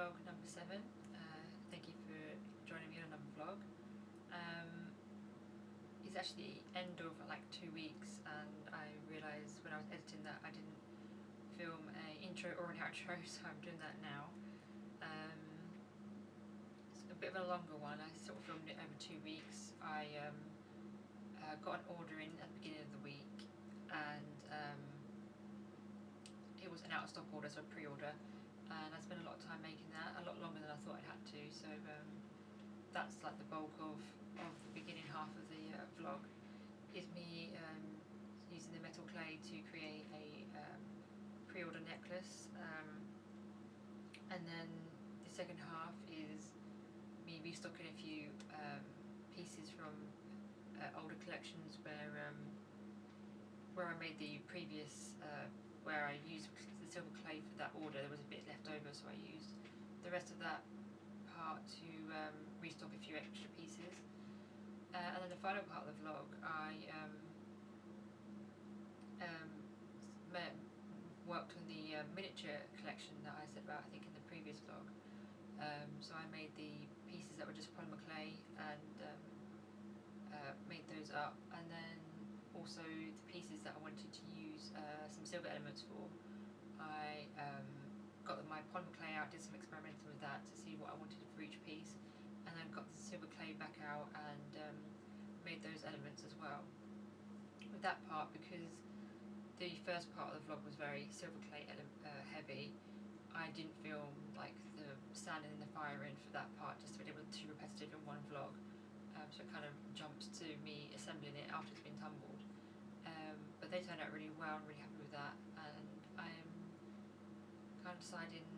vlog number 7. Thank you for joining me on another vlog. It's actually end of like 2 weeks, and I realised when I was editing that I didn't film an intro or an outro, so I'm doing that now. It's a bit of a longer one. I sort of filmed it over 2 weeks. I got an order in at the beginning of the week, and it was an out-of-stock order, so a pre-order, and I spent a lot of time making that, a lot longer than I thought I'd had to, so that's like the bulk of the beginning half of the vlog, is me using the metal clay to create a pre-order necklace, and then the second half is me restocking a few pieces from older collections where I made the previous where I used the silver clay for that order. There was a bit left over, so I used the rest of that part to restock a few extra pieces. And then the final part of the vlog, I worked on the miniature collection that I said about, I think, in the previous vlog. So I made the pieces that were just polymer clay and made those up, and then also the pieces that I wanted to use some silver elements for. I got my polymer clay out, did some experimenting with that to see what I wanted for each piece, and then got the silver clay back out and made those elements as well. With that part, because the first part of the vlog was very silver clay heavy, I didn't film like the standing in the fire in for that part, just to be able to too repetitive in one vlog. So it kind of jumped to me assembling it after it's been tumbled. But they turned out really well. I'm really happy with that, and I'm kind of deciding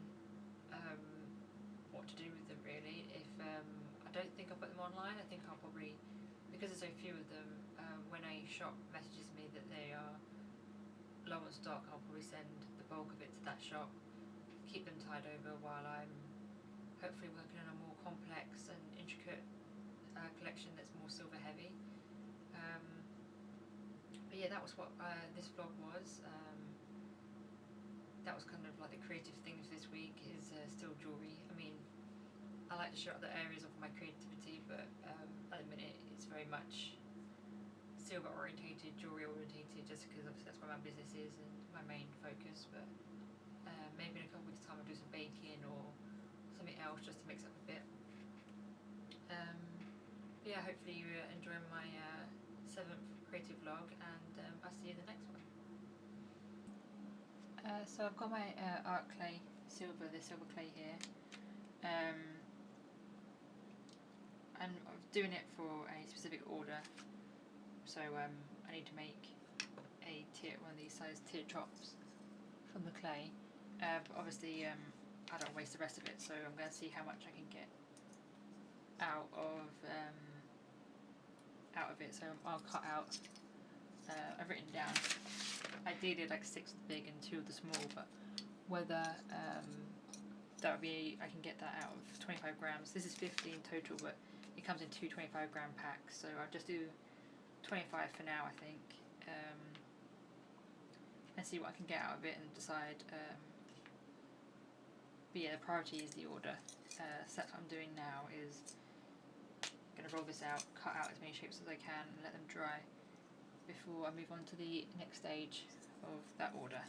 what to do with them really. If I don't think I'll put them online, I think I'll probably, because there's so few of them, when a shop messages me that they are low on stock, I'll probably send the bulk of it to that shop, keep them tied over while I'm hopefully working on a more complex and intricate collection that's more silver heavy. But yeah, that was what this vlog was. That was kind of like the creative things this week, is still jewellery. I mean, I like to show other areas of my creativity, but at the minute it's very much silver orientated, jewellery orientated, just because obviously that's where my business is and my main focus. But maybe in a couple of weeks' time I'll do some baking or something else just to mix up a bit. Yeah, hopefully you're enjoying my 7th creative vlog, and I'll see you in the next one. So I've got my art clay, the silver clay here, and I'm doing it for a specific order. So I need to make one of these size teardrops from the clay, but obviously I don't waste the rest of it, so I'm going to see how much I can get out of it. So I'll cut out, I've written down ideally like 6 of the big and 2 of the small, but whether that would be, I can get that out of 25 grams. This is 50 in total, but it comes in 2 25-gram packs, so I'll just do 25 for now, I think, and see what I can get out of it and decide. But yeah, the priority is the order. So that's what I'm doing now, is going to roll this out, cut out as many shapes as I can, and let them dry before I move on to the next stage of that order.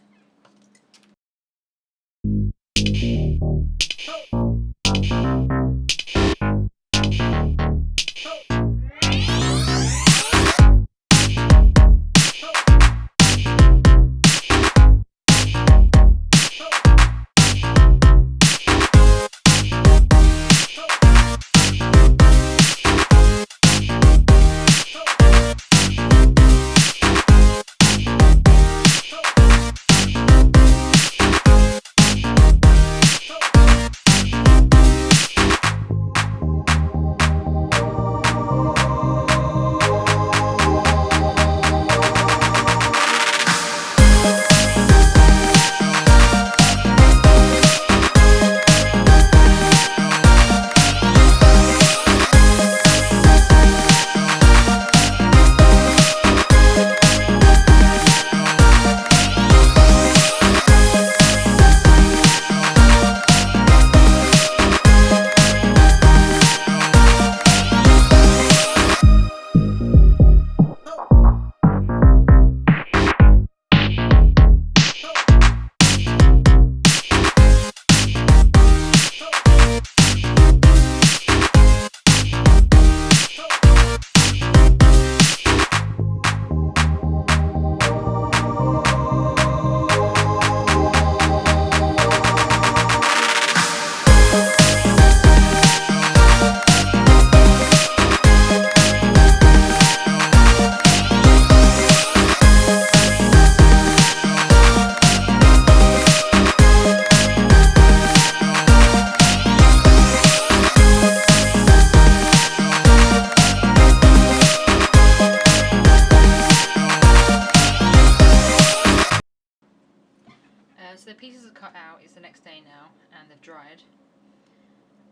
So the pieces are cut out. It's the next day now, and they've dried.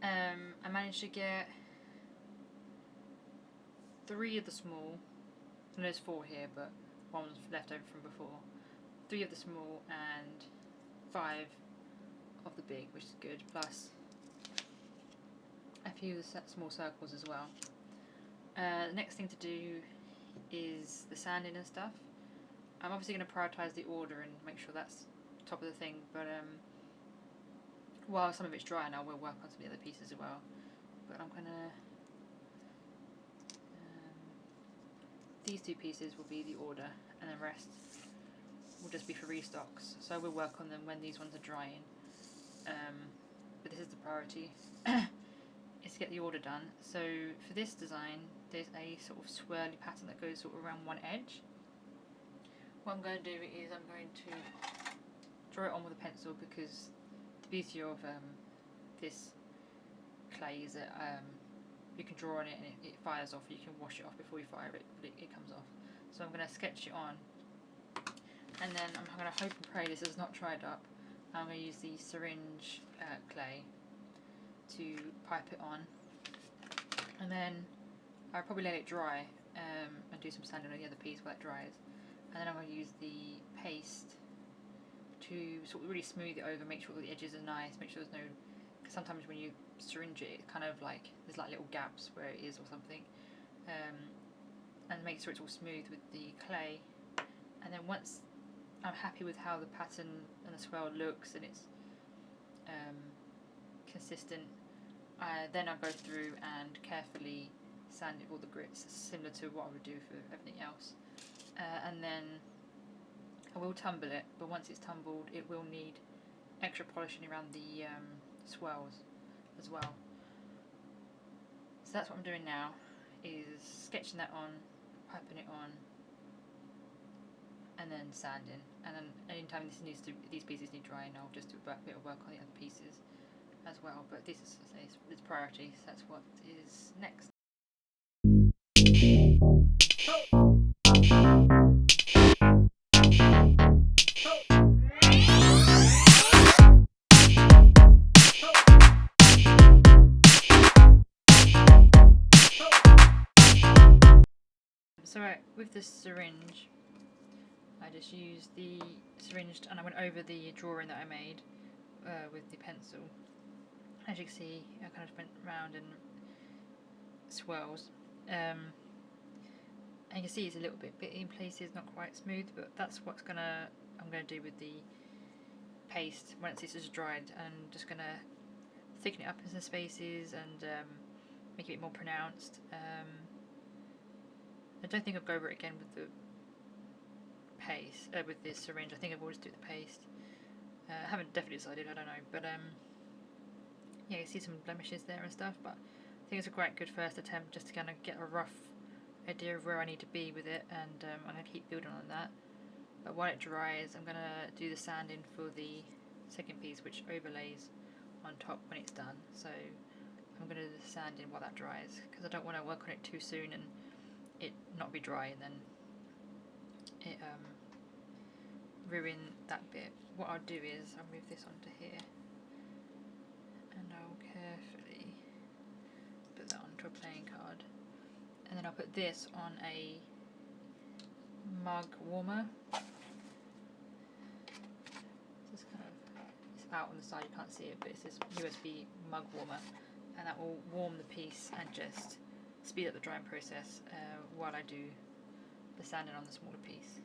I managed to get 3 of the small, and there's 4 here, but one's left over from before. 3 of the small and 5 of the big, which is good, plus a few of the small circles as well. The next thing to do is the sanding and stuff. I'm obviously going to prioritise the order and make sure that's top of the thing, but while some of it's dry now, we'll work on some of the other pieces as well. But I'm going to... these 2 pieces will be the order, and the rest will just be for restocks. So we'll work on them when these ones are drying. But this is the priority, is to get the order done. So for this design, there's a sort of swirly pattern that goes sort of around one edge. What I'm going to do is I'm going to draw it on with a pencil, because the beauty of this clay is that you can draw on it and it fires off. You can wash it off before you fire it, but it comes off. So I'm going to sketch it on, and then I'm going to hope and pray this is not dried up. I'm going to use the syringe clay to pipe it on, and then I'll probably let it dry and do some sanding on the other piece while it dries, and then I'm going to use the paste to sort of really smooth it over, make sure that the edges are nice, make sure there's no, because sometimes when you syringe it, it kind of like, there's like little gaps where it is or something, and make sure it's all smooth with the clay. And then once I'm happy with how the pattern and the swirl looks and it's consistent, then I'll go through and carefully sand it with all the grits, similar to what I would do for everything else. And then I will tumble it, but once it's tumbled it will need extra polishing around the swirls as well. So that's what I'm doing now, is sketching that on, piping it on, and then sanding. And then anytime these pieces need drying, I'll just do a bit of work on the other pieces as well. But this is priority, so that's what is next. So with this syringe, I just used the syringe and I went over the drawing that I made with the pencil. As you can see, I kind of went round and swirls. And you can see it's a little bit bitty in places, not quite smooth, but that's what I'm gonna do with the paste once this is dried. I'm just gonna thicken it up in some spaces and make it a bit more pronounced. I don't think I'll go over it again with the paste, with this syringe. I think I will just do the paste. I haven't definitely decided, I don't know, but yeah, you see some blemishes there and stuff, but I think it's a great good first attempt just to kind of get a rough idea of where I need to be with it, and I'm going to keep building on that. But while it dries, I'm going to do the sanding for the second piece, which overlays on top when it's done. So I'm going to do the sanding while that dries, because I don't want to work on it too soon and it not be dry and then it ruin that bit. What I'll do is I'll move this onto here and I'll carefully put that onto a playing card, and then I'll put this on a mug warmer. It's out on the side, you can't see it, but it's this USB mug warmer, and that will warm the piece and just speed up the drying process while I do the sanding on the smaller piece.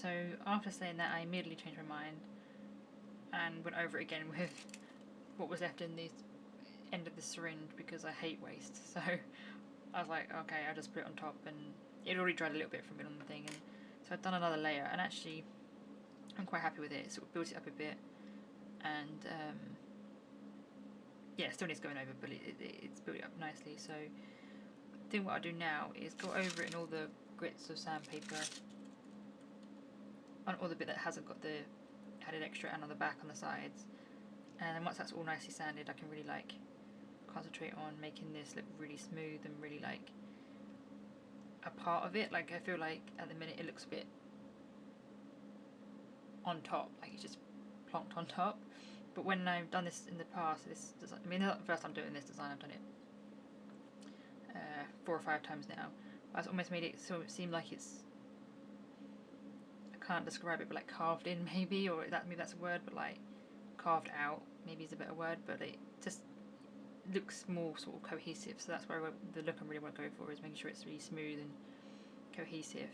so after saying that, I immediately changed my mind and went over it again with what was left in the end of the syringe, because I hate waste. So I was like, okay, I'll just put it on top, and it already dried a little bit from it on the thing, and so I've done another layer, and actually I'm quite happy with it. It sort of built it up a bit, and yeah, still needs going over, but it's built it up nicely. So I think what I'll do now is go over it in all the grits of sandpaper, on all the bit that hasn't got the added extra, and on the back, on the sides, and then once that's all nicely sanded, I can really like concentrate on making this look really smooth and really like a part of it. Like, I feel like at the minute it looks a bit on top, like it's just plonked on top. But when I've done this in the past, this design, I mean, not the first time doing this design, I've done it 4 or 5 times now. I've almost made it so it seemed like it's, I can't describe it, but like carved in maybe, or that, maybe that's a word, but like carved out maybe is a better word, but it just looks more sort of cohesive. So that's where the look I really want to go for, is making sure it's really smooth and cohesive.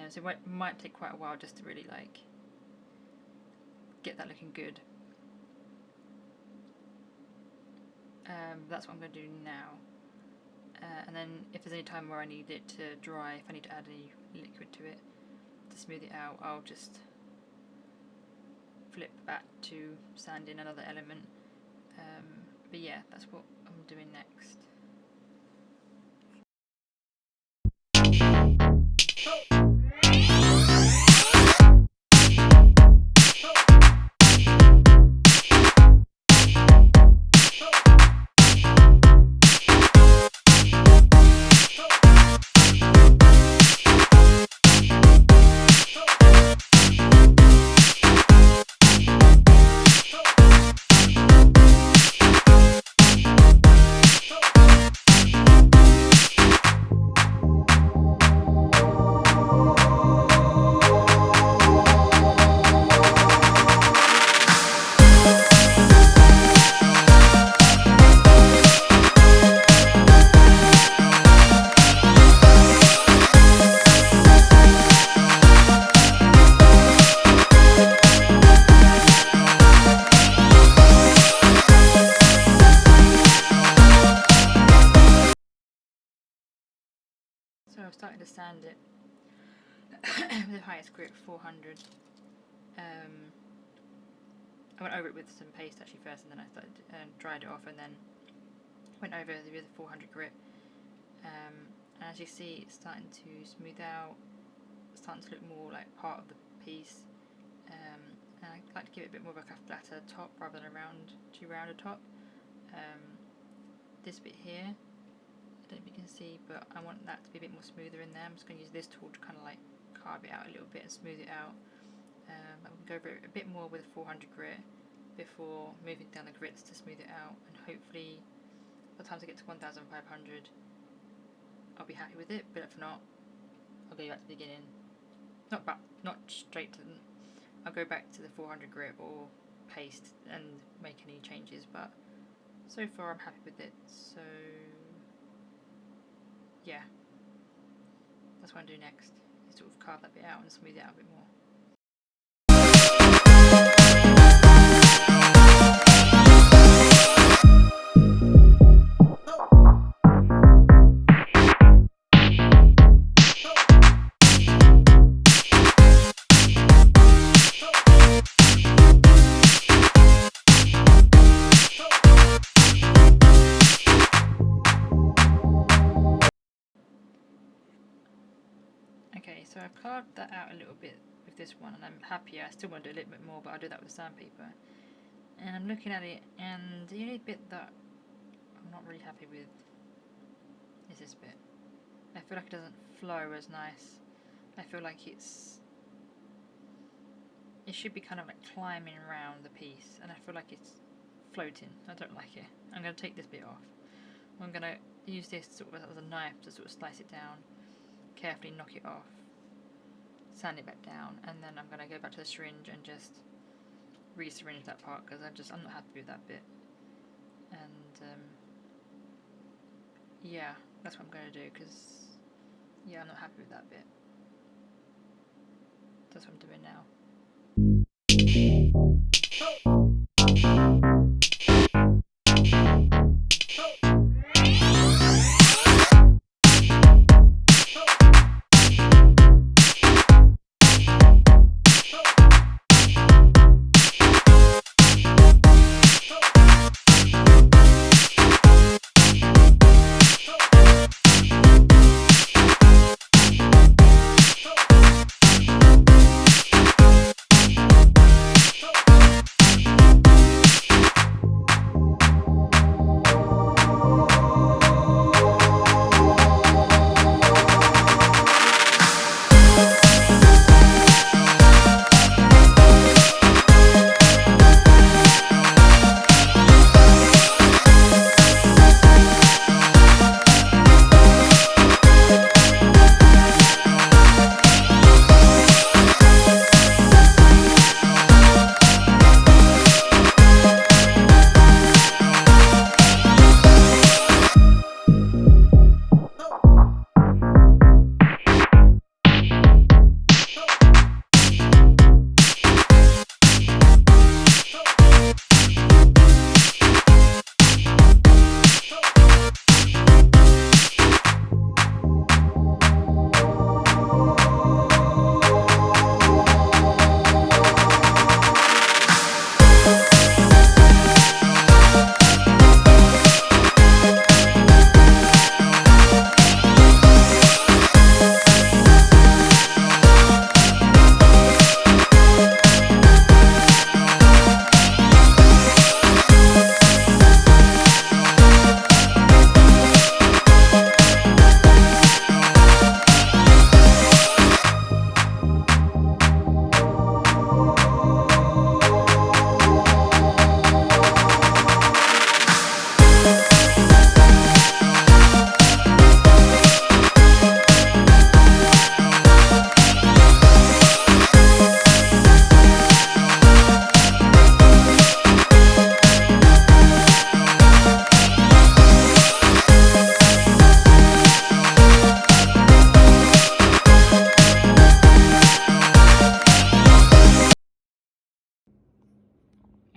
So it might take quite a while just to really like get that looking good. That's what I'm going to do now. And then if there's any time where I need it to dry, if I need to add any liquid to it to smooth it out, I'll just flip back to sand in another element. But yeah, that's what I'm doing next. So I've started to sand it with the highest grit, 400. I went over it with some paste actually first, and then I started dried it off, and then went over it with 400 grit. And as you see, it's starting to smooth out, it's starting to look more like part of the piece. And I like to give it a bit more of a flatter top rather than too round a top. This bit here, I don't know if you can see, but I want that to be a bit more smoother in there. I'm just going to use this tool to kind of like carve it out a little bit and smooth it out. I'm going to go over it a bit more with 400 grit before moving down the grits to smooth it out, and hopefully by the time I get to 1500 I'll be happy with it, but if not, I'll go back to the beginning. Not straight to them. I'll go back to the 400 grit or paste and make any changes, but so far I'm happy with it. So yeah, that's what I'm doing next, is sort of carve that bit out and smooth it out a bit more. Okay, so I've carved that out a little bit with this one, and I'm happy. I still want to do a little bit more, but I'll do that with sandpaper. And I'm looking at it, and the only bit that I'm not really happy with is this bit. I feel like it doesn't flow as nice. I feel like it should be kind of like climbing around the piece, and I feel like it's floating. I don't like it. I'm going to take this bit off. I'm going to use this sort of as a knife to sort of slice it down, carefully knock it off, sand it back down, and then I'm going to go back to the syringe and just re-syringe that part, because I'm not happy with that bit. And yeah, that's what I'm going to do, because yeah, I'm not happy with that bit. That's what I'm doing now.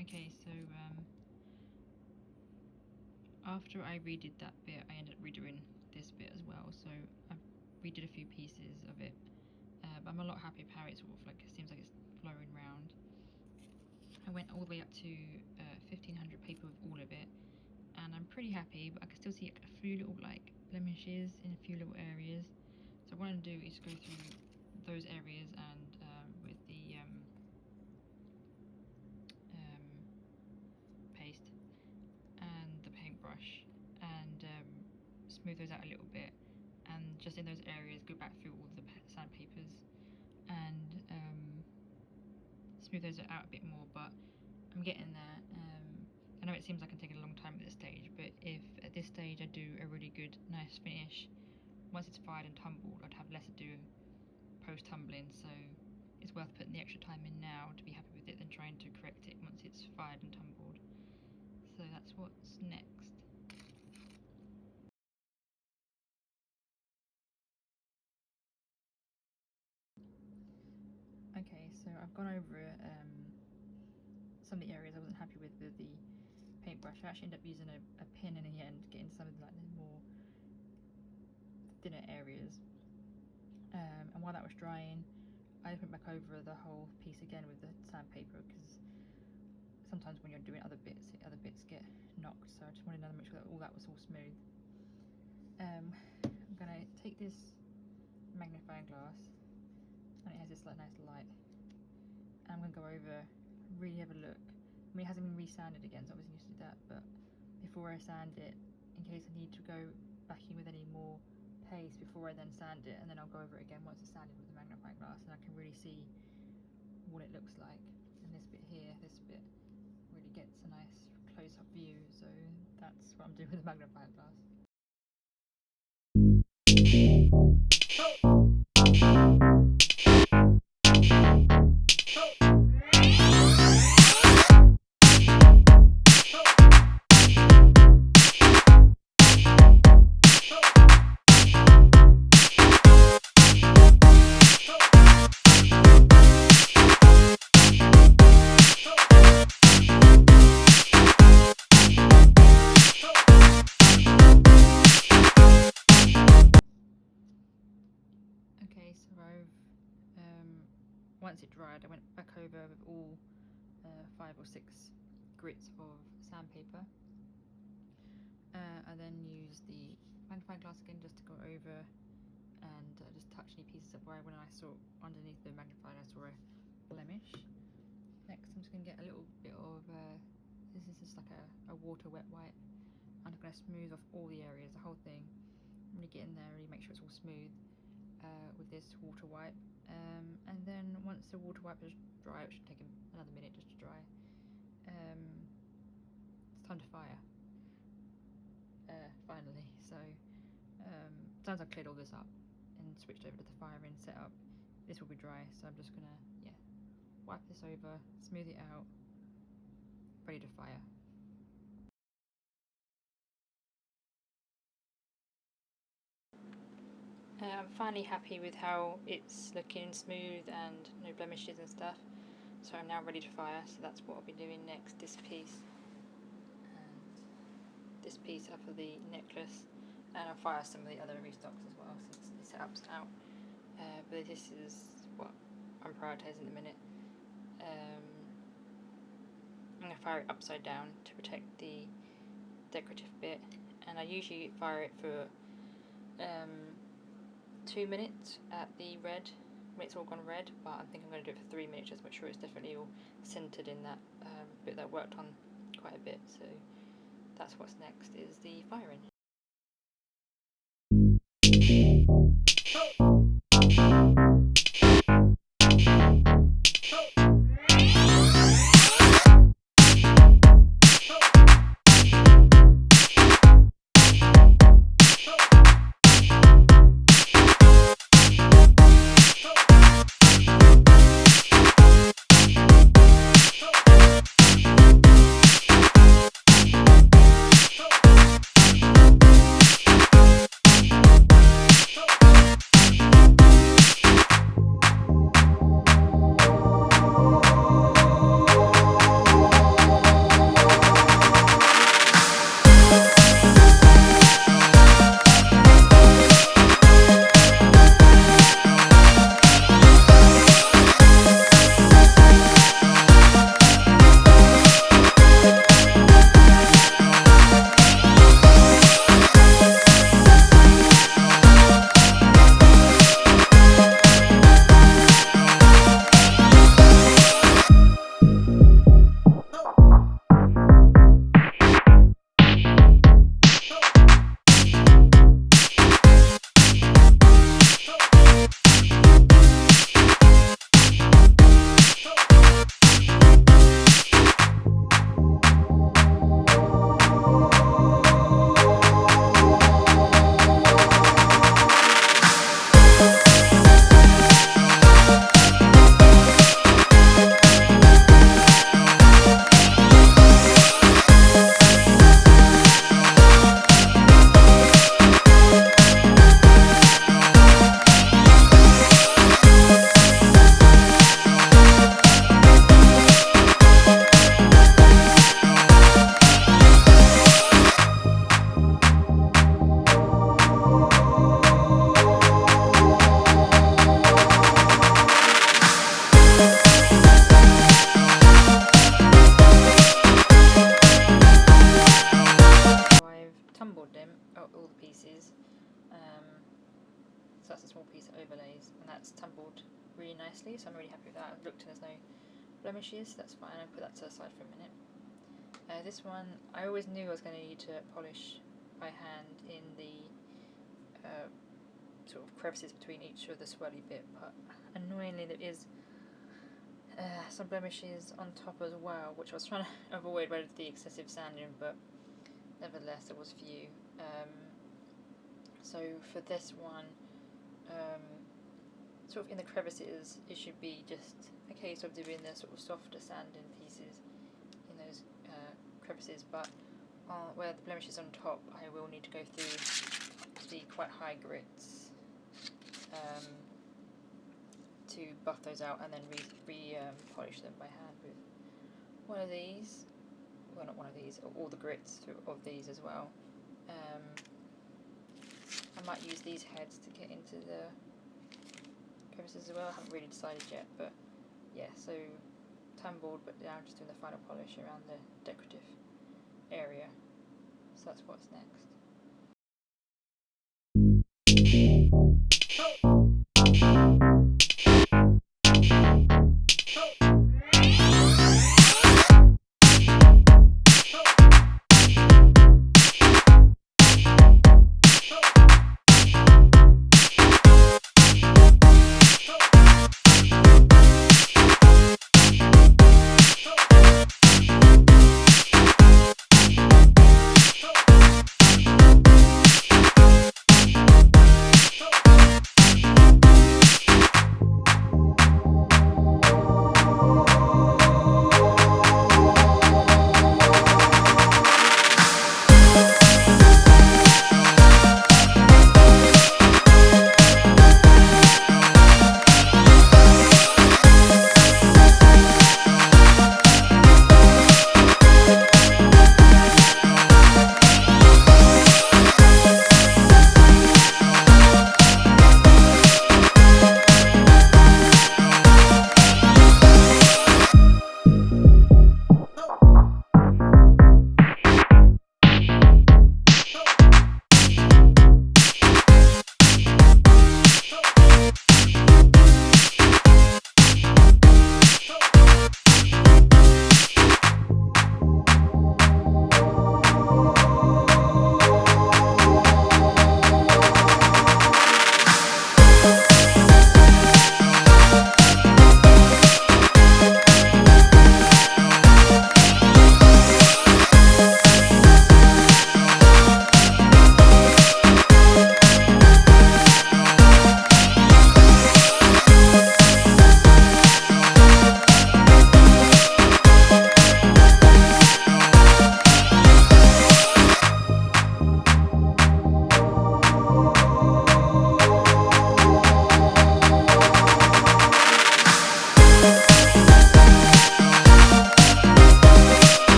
Okay, so after I redid that bit, I ended up redoing this bit as well. So I redid a few pieces of it, but I'm a lot happier with how it sort of like seems like it's flowing round. I went all the way up to 1500 paper with all of it, and I'm pretty happy, but I can still see a few little like blemishes in a few little areas. So what I'm going to do is go through those areas and with the paste and the paintbrush and smooth those out a little bit, and just in those areas go back through all the sandpapers and smooth those out a bit more. But I'm getting there. I know it seems like I'm taking a long time at this stage, but if at this stage I do a really good nice finish, once it's fired and tumbled I'd have less to do post tumbling, so it's worth putting the extra time in now to be happy with it than trying to correct it once it's fired and tumbled. So that's what's next. Okay, so I've gone over some of the areas I wasn't happy with the paintbrush. I actually ended up using a pin in the end, getting some of like the more thinner areas. And while that was drying, I went back over the whole piece again with the sandpaper, because sometimes when you're doing other bits get knocked, so I just wanted to make sure that all that was all smooth. I'm gonna take this magnifying glass, and it has this like nice light, and I'm gonna go over, really have a look. I mean, it hasn't been re-sanded again, so obviously need to do that, but before I sand it, in case I need to go back in with any more paste before I then sand it, and then I'll go over it again once it's sanded with the magnifying glass, and I can really see what it looks like. And this bit here, this bit really gets a nice close-up view, so that's what I'm doing with the magnifying glass. Okay, so I've once it dried, I went back over with all 5 or 6 grits of sandpaper. I then used the magnifying glass again just to go over and just touch any pieces up where when I saw underneath the magnifier I saw a blemish. Next I'm just going to get a little bit of, this is just like a water wet wipe, and I'm going to smooth off all the areas, the whole thing. Really get in there, really make sure it's all smooth with this water wipe. And then once the water wipe is dry, it should take another minute just to dry, it's time to fire. Finally, so since I've cleared all this up and switched over to the firing setup, this will be dry, so I'm just gonna wipe this over, smooth it out, ready to fire. I'm finally happy with how it's looking, smooth and no blemishes and stuff, so I'm now ready to fire. So that's what I'll be doing next, this piece and this piece up of the necklace, and I'll fire some of the other restocks as well since the setup's out, but this is what I'm prioritising at the minute. I'm going to fire it upside down to protect the decorative bit, and I usually fire it for 2 minutes at the red, when it's all gone red, but I think I'm going to do it for 3 minutes just to make sure it's definitely all centred in that bit that I worked on quite a bit. So that's what's next, is the firing. All the pieces, so that's a small piece of overlays, and that's tumbled really nicely, so I'm really happy with that. I've looked and there's no blemishes, so that's fine. I'll put that to the side for a minute. This one, I always knew I was going to need to polish by hand in the sort of crevices between each of the swirly bit, but annoyingly there is some blemishes on top as well, which I was trying to avoid with the excessive sanding, but nevertheless there was a few. So for this one, sort of in the crevices, it should be just a case of doing the sort of softer sanding pieces in those crevices, but where the blemishes on top, I will need to go through the quite high grits to buff those out and then polish them by hand with one of these. Well, not one of these, all the grits of these as well. I might use these heads to get into the surfaces as well. I haven't really decided yet, but yeah, so tan board, but now I'm just doing the final polish around the decorative area. So that's what's next.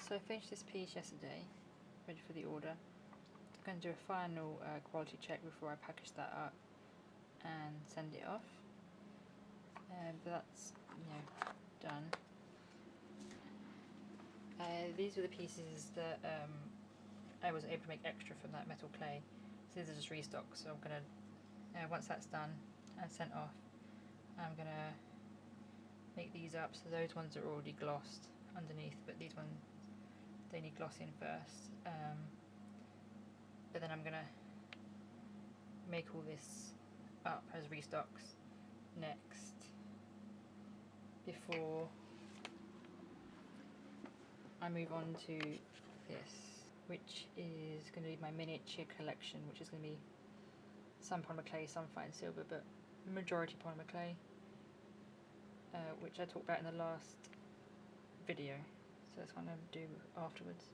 So I finished this piece yesterday, ready for the order. I'm going to do a final quality check before I package that up and send it off. But that's done. These were the pieces that I was able to make extra from that metal clay. So these are just restock. So I'm gonna once that's done and sent off, I'm gonna make these up. So those ones are already glossed underneath, but these ones they need glossing first. but then I'm gonna make all this up as restocks next before I move on to this, which is going to be my miniature collection, which is going to be some polymer clay, some fine silver, but majority polymer clay, which I talked about in the last video, so that's what I'm going to do afterwards.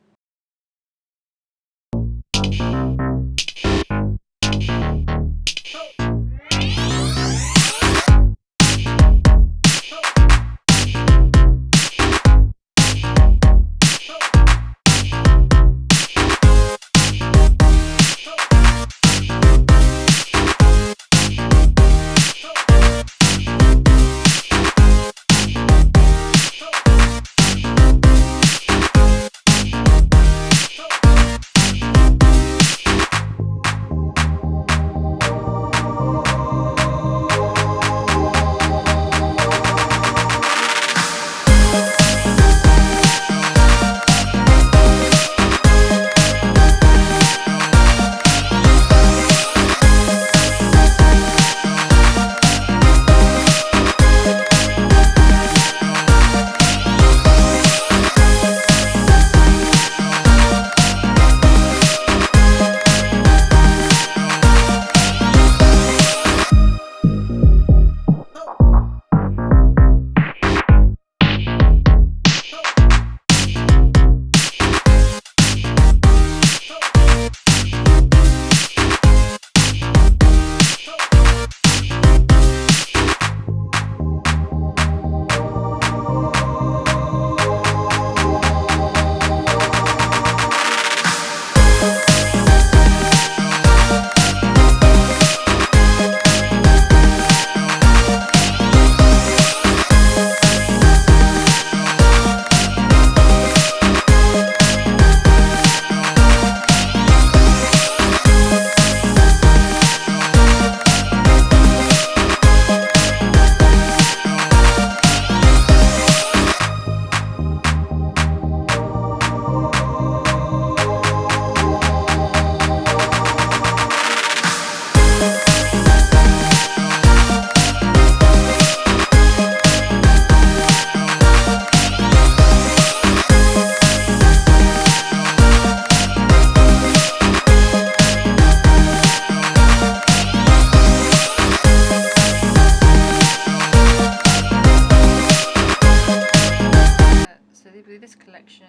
This collection,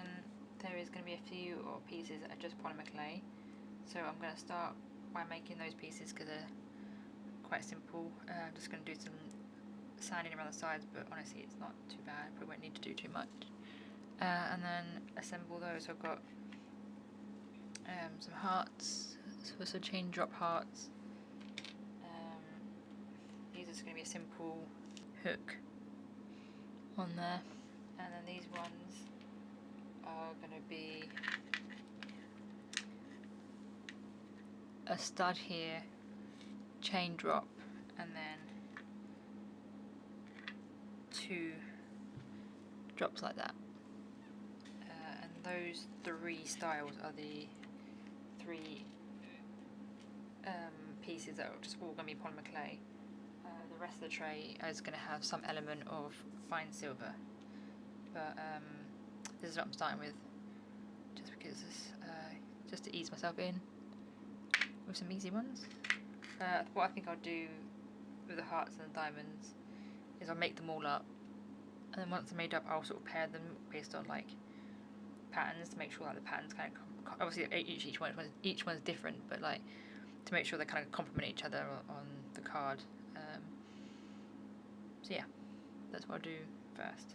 there is going to be a few pieces that are just polymer clay, so I'm going to start by making those pieces because they're quite simple. I'm just going to do some sanding around the sides, but honestly it's not too bad, probably won't need to do too much, and then assemble those. So I've got some hearts, so some chain drop hearts. These are just going to be a simple hook on there, and then these ones are going to be a stud here, chain drop, and then 2 drops like that. And those 3 styles are the 3 pieces that are just all going to be polymer clay. The rest of the tray is going to have some element of fine silver, but this is what I'm starting with, just because just to ease myself in with some easy ones. What I think I'll do with the hearts and the diamonds is I'll make them all up, and then once they're made up I'll sort of pair them based on like patterns to make sure that the patterns kind of obviously each one's different, but like to make sure they kind of complement each other on the card. So yeah, that's what I'll do first.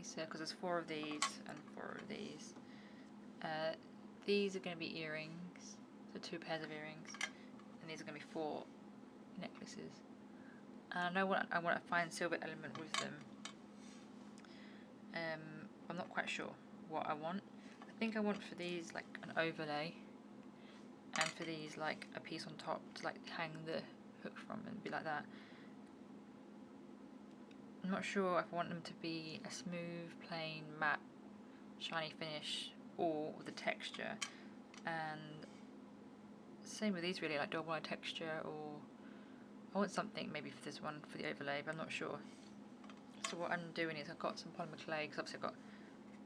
he said, because there's 4 of these and 4 of these. These are going to be earrings, so 2 pairs of earrings, and these are going to be 4 necklaces. And I want to find silver element with them. I'm not quite sure what I want. I think I want for these like an overlay, and for these like a piece on top to like hang the hook from and be like that. I'm not sure if I want them to be a smooth, plain, matte, shiny finish, or the texture. And same with these really, like double eye texture, or I want something maybe for this one for the overlay, but I'm not sure. So what I'm doing is I've got some polymer clay, because obviously I've got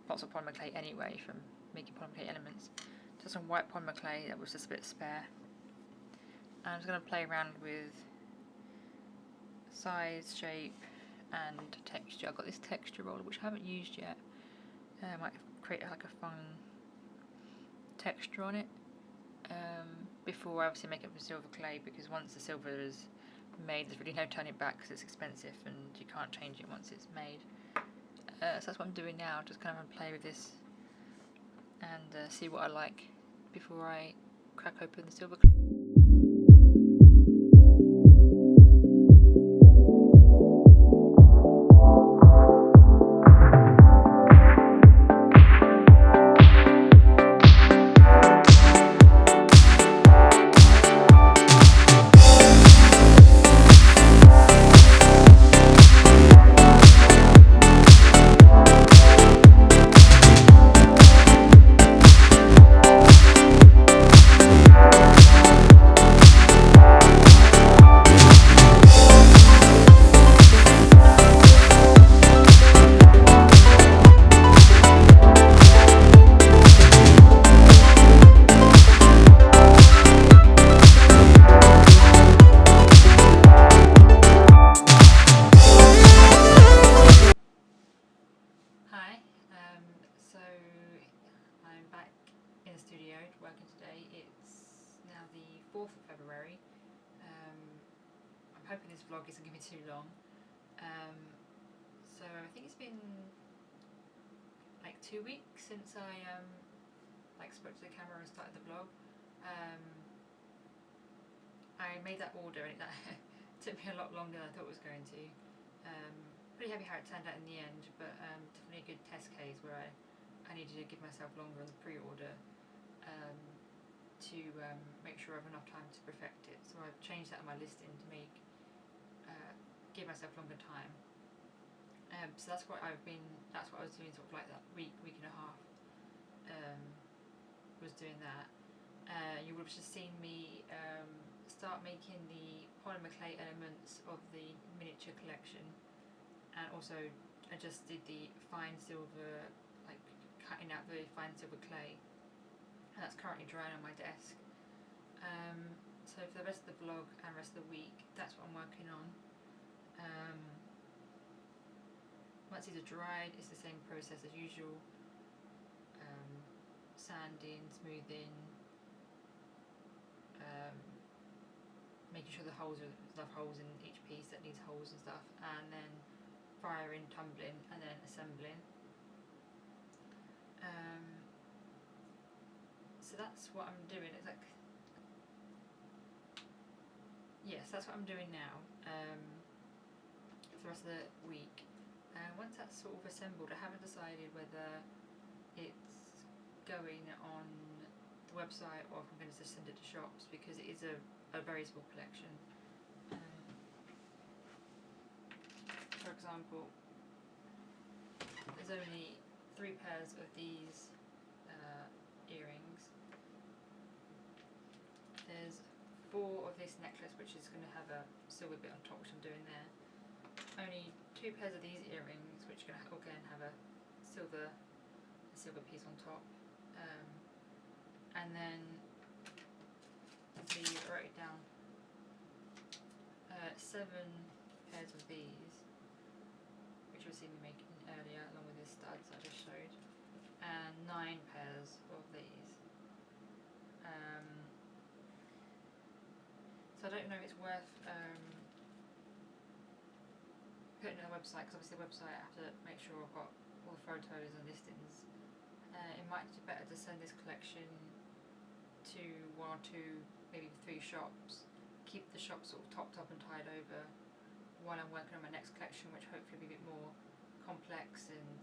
lots of polymer clay anyway from making polymer clay elements. So some white polymer clay that was just a bit spare. And I'm just going to play around with size, shape and texture. I've got this texture roller which I haven't used yet. I might create like a fun texture on it before I obviously make it with silver clay, because once the silver is made there's really no turning back because it's expensive and you can't change it once it's made. So that's what I'm doing now, just kind of play with this and see what I like before I crack open the silver clay. So I'm back in the studio working today. It's now the 4th of February. I'm hoping this vlog isn't going to be too long. So I think it's been like 2 weeks since I spoke to the camera and started the vlog. I made that order and that took me a lot longer than I thought it was going to. Pretty happy how it turned out in the end, but definitely a good test case where I needed to give myself longer on the pre-order to make sure I have enough time to perfect it. So I've changed that on my listing to give myself longer time. So that's what I was doing, sort of like that week and a half. Was doing that. You would have just seen me start making the polymer clay elements of the miniature collection, and also I just did the fine silver, like cutting out the fine silver clay, and that's currently drying on my desk. So for the rest of the vlog and rest of the week, that's what I'm working on. Once these are dried, it's the same process as usual. Sanding, smoothing, making sure the holes are enough holes in each piece that needs holes and stuff, and then firing, tumbling, and then assembling. So that's what I'm doing. It's like, yes, that's what I'm doing now for the rest of the week. Once that's sort of assembled, I haven't decided whether it's going on the website or if I'm going to just send it to shops, because it is a very small collection. For example, there's only 3 pairs of these earrings. There's 4 of this necklace, which is going to have a silver bit on top, which I'm doing there. Only 2 pairs of these earrings, which are going to again have a silver piece on top. And then I wrote it down, 7 pairs of these, which you'll see me making earlier along with the studs I just showed, and 9 pairs of these. So I don't know if it's worth putting it on the website, because obviously the website I have to make sure I've got or photos and listings, it might be better to send this collection to 1 or 2, maybe 3 shops, keep the shop sort of topped up and tied over while I'm working on my next collection, which hopefully will be a bit more complex and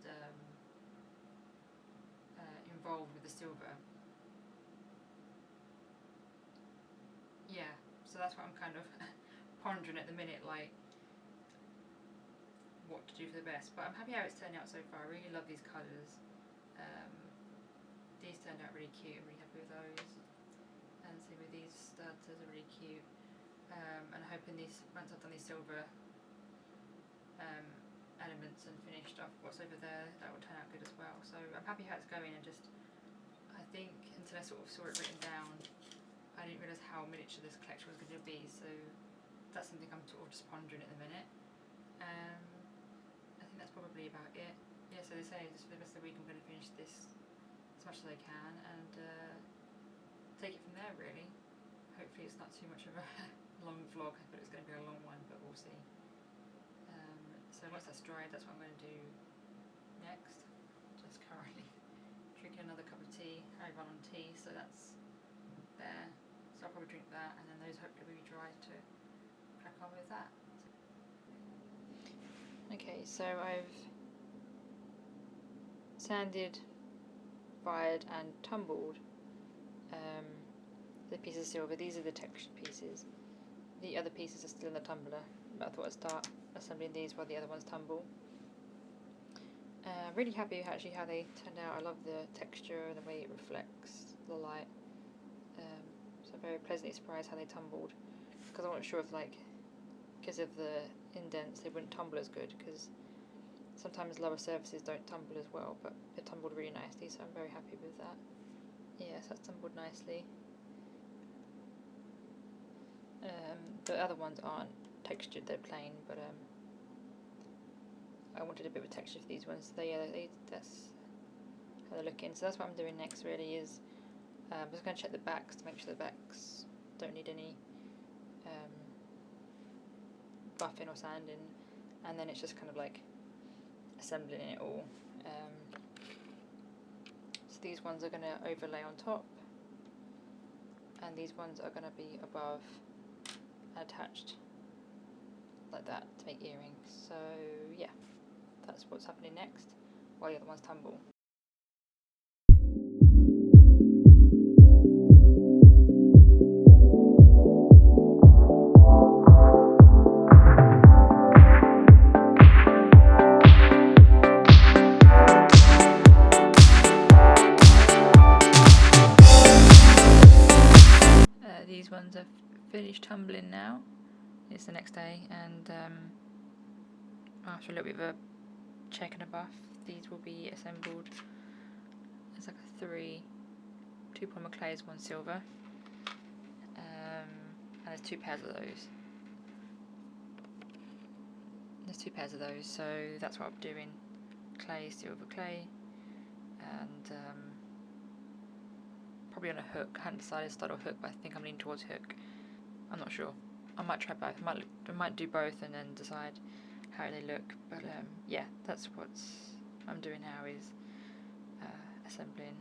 involved with the silver. Yeah, so that's what I'm kind of pondering at the minute, like what to do for the best. But I'm happy how it's turned out so far. I really love these colours. These turned out really cute. I'm really happy with those. And same with these studs, those are really cute. And I'm hoping these, once I've done these silver elements and finished off what's over there, that will turn out good as well. So I'm happy how it's going, and just, I think until I sort of saw it written down, I didn't realise how miniature this collection was going to be, so that's something I'm sort of just pondering at the minute. I think that's probably about it. Yeah, so they say just for the rest of the week I'm going to finish this as much as I can, and take it from there really. Hopefully it's not too much of a long vlog. I thought it was going to be a long one, but we'll see. So once that's dried, that's what I'm going to do next. Just currently drinking another cup of tea. I run on tea, so that's there. So I'll probably drink that, and then those hopefully will be dry to crack on with that. Okay, so I've sanded, fired and tumbled the pieces of silver. These are the textured pieces. The other pieces are still in the tumbler, but I thought I'd start assembling these while the other ones tumble. Really happy actually how they turned out. I love the texture and the way it reflects the light. So very pleasantly surprised how they tumbled, because I wasn't sure if, like, because of the indents they wouldn't tumble as good, because sometimes lower surfaces don't tumble as well, but it tumbled really nicely, so I'm very happy with that. Yes, that's tumbled nicely. The other ones aren't textured, they're plain, but I wanted a bit of texture for these ones, so that's how they're looking. So that's what I'm doing next really, is I'm just going to check the backs to make sure the backs don't need any buffing or sanding, and then it's just kind of like assembling it all. So these ones are going to overlay on top, and these ones are going to be above and attached like that to make earrings. So yeah, that's what's happening next while the other ones tumble. These ones are finished tumbling now. It's the next day, and after a little bit of a check and a buff, these will be assembled. There's like a 2 polymer clays, 1 silver, and there's 2 pairs of those. There's 2 pairs of those, so that's what I'm doing. Clay, silver, clay, and probably on a hook. I hadn't decided stud or hook, but I think I'm leaning towards hook. I'm not sure. I might try both. I might do both and then decide how they look. But yeah, that's what I'm doing now, is assembling.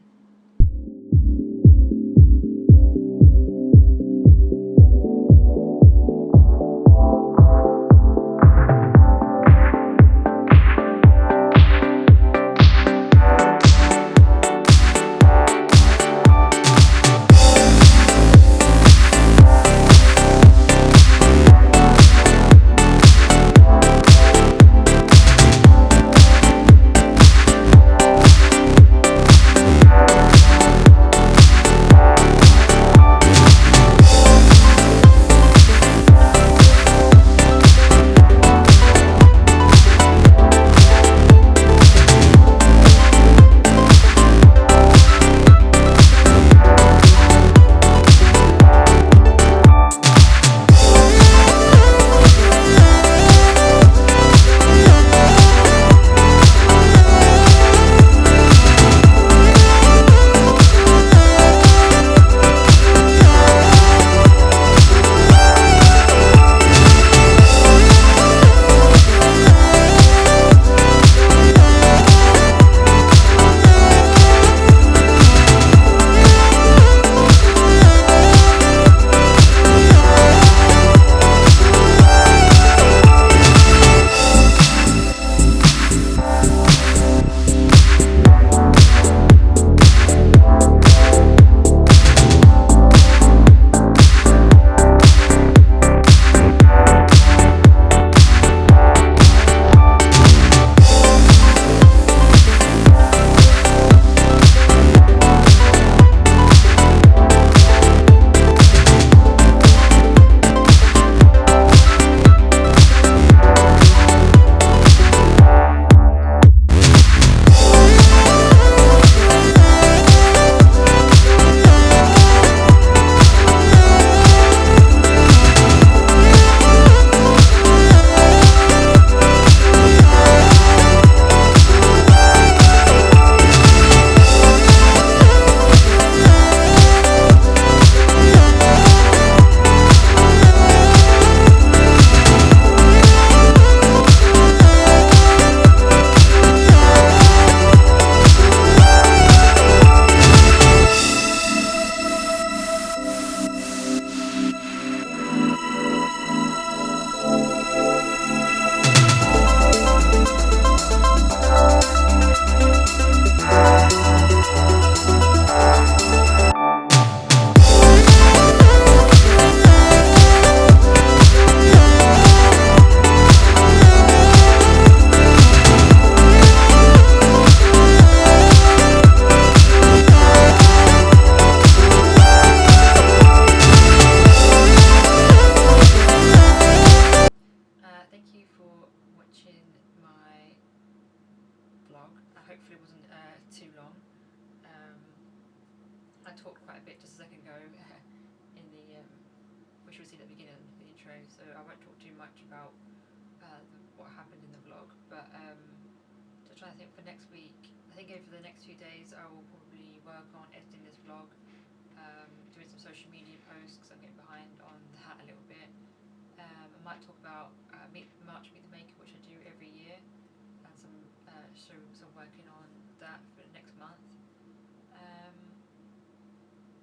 intro, so I won't talk too much about what happened in the vlog, but just trying to think for next week. I think over the next few days I will probably work on editing this vlog, doing some social media posts because I'm getting behind on that a little bit. I might talk about March Meet the Maker, which I do every year, and some working on that for the next month.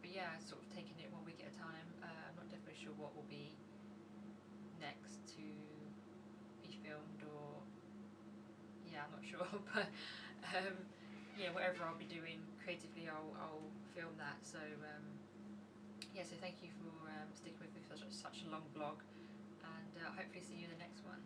But yeah, sort of taking it one week at a time. I'm not definitely sure what will be next to be filmed, or yeah, I'm not sure, but yeah, whatever I'll be doing creatively, I'll film that. So yeah, so thank you for sticking with me for such a long vlog, and hopefully see you in the next one.